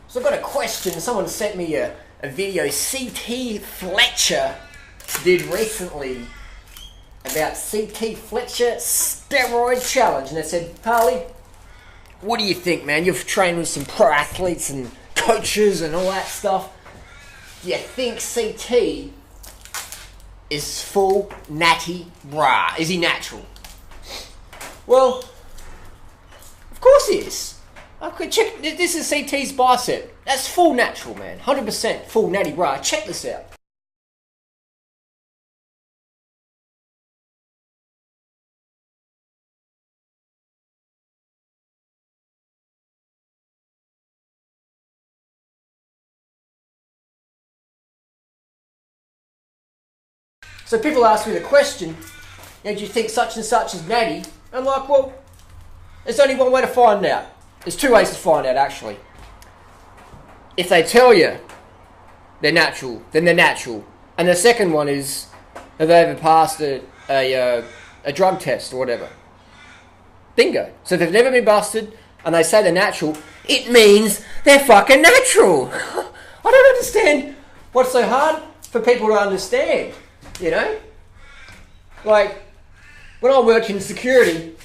So I've got a question. Someone sent me a video CT Fletcher did recently about CT Fletcher steroid challenge. And they said, Harley, what do you think, man? You've trained with some pro athletes and coaches and all that stuff. Do you think CT is full Natty Brah? Is he natural? Well, of course he is. Okay, check. This is CT's bicep. That's full natural, man. 100% full Natty Brah. Check this out. So people ask me the question, do you think such and such is Natty? I'm like, well, there's only one way to find out. There's two ways to find out, actually. If they tell you they're natural, then they're natural. And the second one is, have they ever passed a drug test or whatever? Bingo. So if they've never been busted and they say they're natural, it means they're fucking natural. I don't understand what's so hard for people to understand, you know? Like, when I worked in security,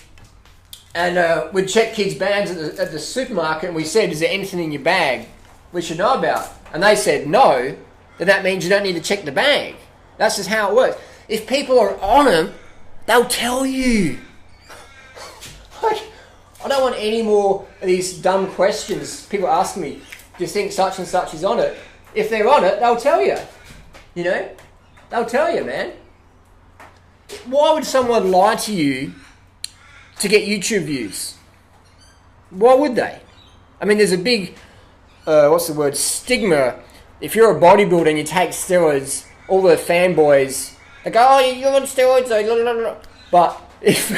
and we'd check kids' bags at the supermarket, and we said, is there anything in your bag we should know about? And they said no, then that means you don't need to check the bag. That's just how it works. If people are on them, they'll tell you. Like, I don't want any more of these dumb questions. People ask me, do you think such and such is on it? If they're on it, they'll tell you. You know? They'll tell you, man. Why would someone lie to you to get YouTube views? Why would they? I mean, there's a big, stigma. If you're a bodybuilder and you take steroids, all the fanboys, they go, oh, you're on steroids, though. But if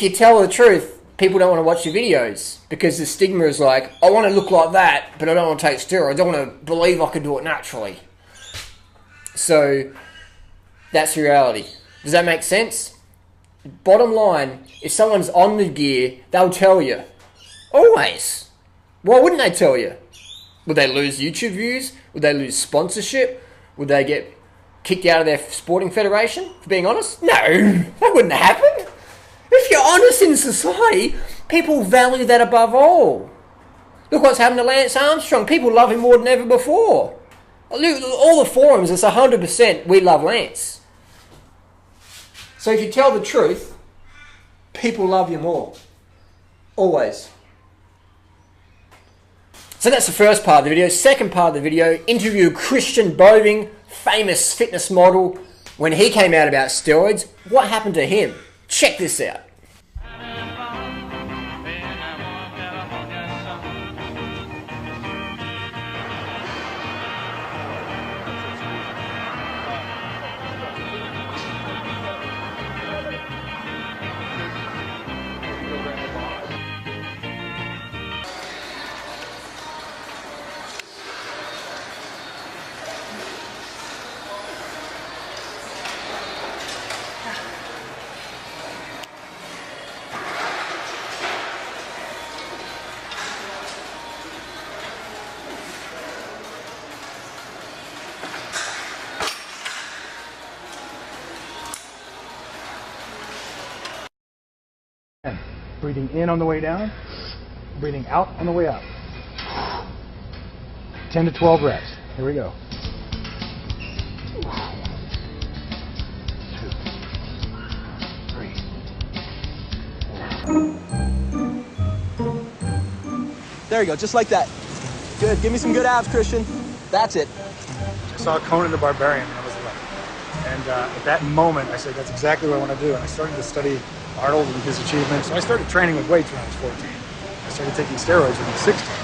you tell the truth, people don't want to watch your videos because the stigma is like, I want to look like that, but I don't want to take steroids. I want to believe I can do it naturally. So that's reality. Does that make sense? Bottom line, if someone's on the gear, they'll tell you. Always. Why wouldn't they tell you? Would they lose YouTube views? Would they lose sponsorship? Would they get kicked out of their sporting federation, for being honest? No, that wouldn't happen. If you're honest in society, people value that above all. Look what's happened to Lance Armstrong. People love him more than ever before. Look, all the forums, it's 100% we love Lance. So if you tell the truth, people love you more. Always. So that's the first part of the video. Second part of the video, interview Christian Boving, famous fitness model. When he came out about steroids, what happened to him? Check this out. Breathing in on the way down, breathing out on the way up. 10 to 12 reps. Here we go. 2, 3, 4. There you go, just like that. Good. Give me some good abs, Christian. That's it. I saw Conan the Barbarian when I was 11. And at that moment, I said, that's exactly what I want to do. And I started to study Arnold and his achievements. So I started training with weights when I was 14. I started taking steroids when I was 16.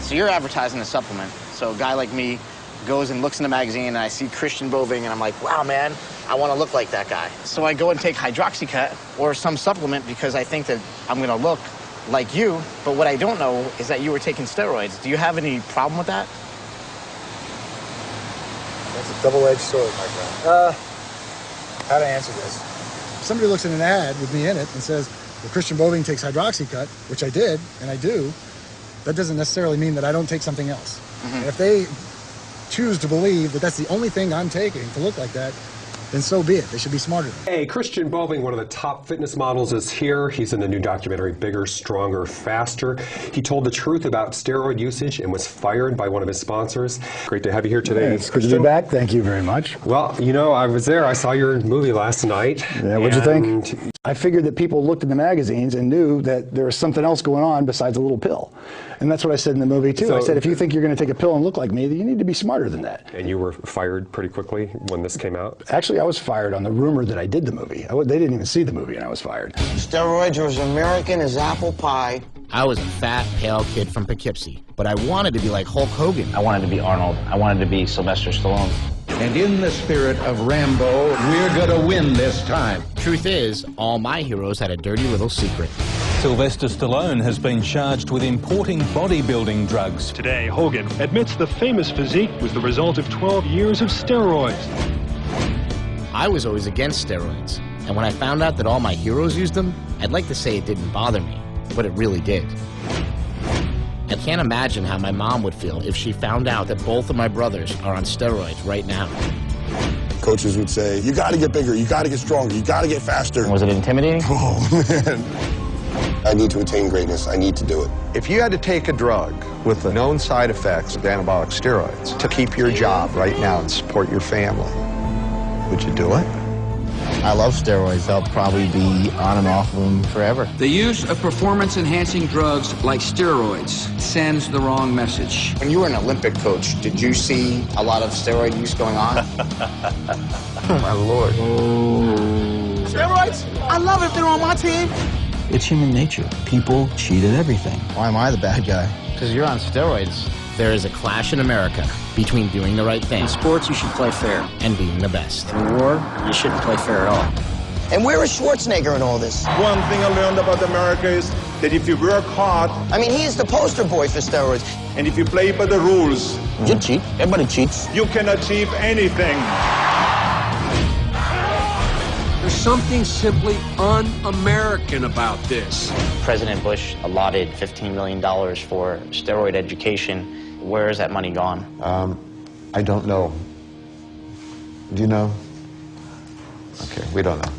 So you're advertising a supplement. So a guy like me goes and looks in the magazine and I see Christian Boving and I'm like, wow, man, I want to look like that guy. So I go and take hydroxycut or some supplement because I think that I'm going to look like you. But what I don't know is that you were taking steroids. Do you have any problem with that? That's a double-edged sword, my friend. How to answer this? Somebody looks at an ad with me in it and says, well, Christian Boving takes hydroxycut, which I did, and I do, that doesn't necessarily mean that I don't take something else. And if they choose to believe that that's the only thing I'm taking to look like that, then so be it. They should be smarter. Hey, Christian Boving, one of the top fitness models, is here. He's in the new documentary, Bigger, Stronger, Faster. He told the truth about steroid usage and was fired by one of his sponsors. Great to have you here today. Yeah, it's good to be back. Thank you very much. Well, you know, I was there. I saw your movie last night. Yeah, what'd you think? I figured that people looked in the magazines and knew that there was something else going on besides a little pill. And that's what I said in the movie, too. I said, if you think you're going to take a pill and look like me, then you need to be smarter than that. And you were fired pretty quickly when this came out? Actually, I was fired on the rumor that I did the movie. They didn't even see the movie, and I was fired. Steroids are as American as apple pie. I was a fat, pale kid from Poughkeepsie, but I wanted to be like Hulk Hogan. I wanted to be Arnold. I wanted to be Sylvester Stallone. And in the spirit of Rambo, we're gonna win this time. Truth is, all my heroes had a dirty little secret. Sylvester Stallone has been charged with importing bodybuilding drugs. Today, Hogan admits the famous physique was the result of 12 years of steroids. I was always against steroids, and when I found out that all my heroes used them, I'd like to say it didn't bother me, but it really did. I can't imagine how my mom would feel if she found out that both of my brothers are on steroids right now. Coaches would say, you gotta get bigger, you gotta get stronger, you gotta get faster. Was it intimidating? Oh, man. I need to attain greatness. I need to do it. If you had to take a drug with the known side effects of anabolic steroids to keep your job right now and support your family, would you do it? I love steroids. I'll probably be on and off of them forever. The use of performance-enhancing drugs like steroids sends the wrong message. When you were an Olympic coach, did you see a lot of steroid use going on? Oh, my Lord. Steroids? I love it if they're on my team. It's human nature. People cheat at everything. Why am I the bad guy? Because you're on steroids. There is a clash in America between doing the right thing. In sports, you should play fair. And being the best. In war, you shouldn't play fair at all. And where is Schwarzenegger in all this? One thing I learned about America is that if you work hard... I mean, he is the poster boy for steroids. And if you play by the rules... You cheat. Everybody cheats. You can achieve anything. There's something simply un-American about this. President Bush allotted $15 million for steroid education. Where is that money gone? I don't know. Do you know? Okay, we don't know.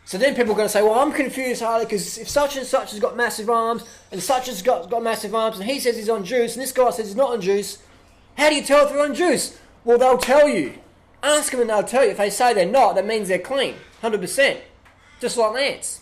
So then people are going to say, well, I'm confused, Harley, because if such and such has got massive arms, and such has got massive arms, and he says he's on juice, and this guy says he's not on juice, how do you tell if they're on juice? Well, they'll tell you. Ask them and they'll tell you. If they say they're not, that means they're clean, 100%. Just like Lance.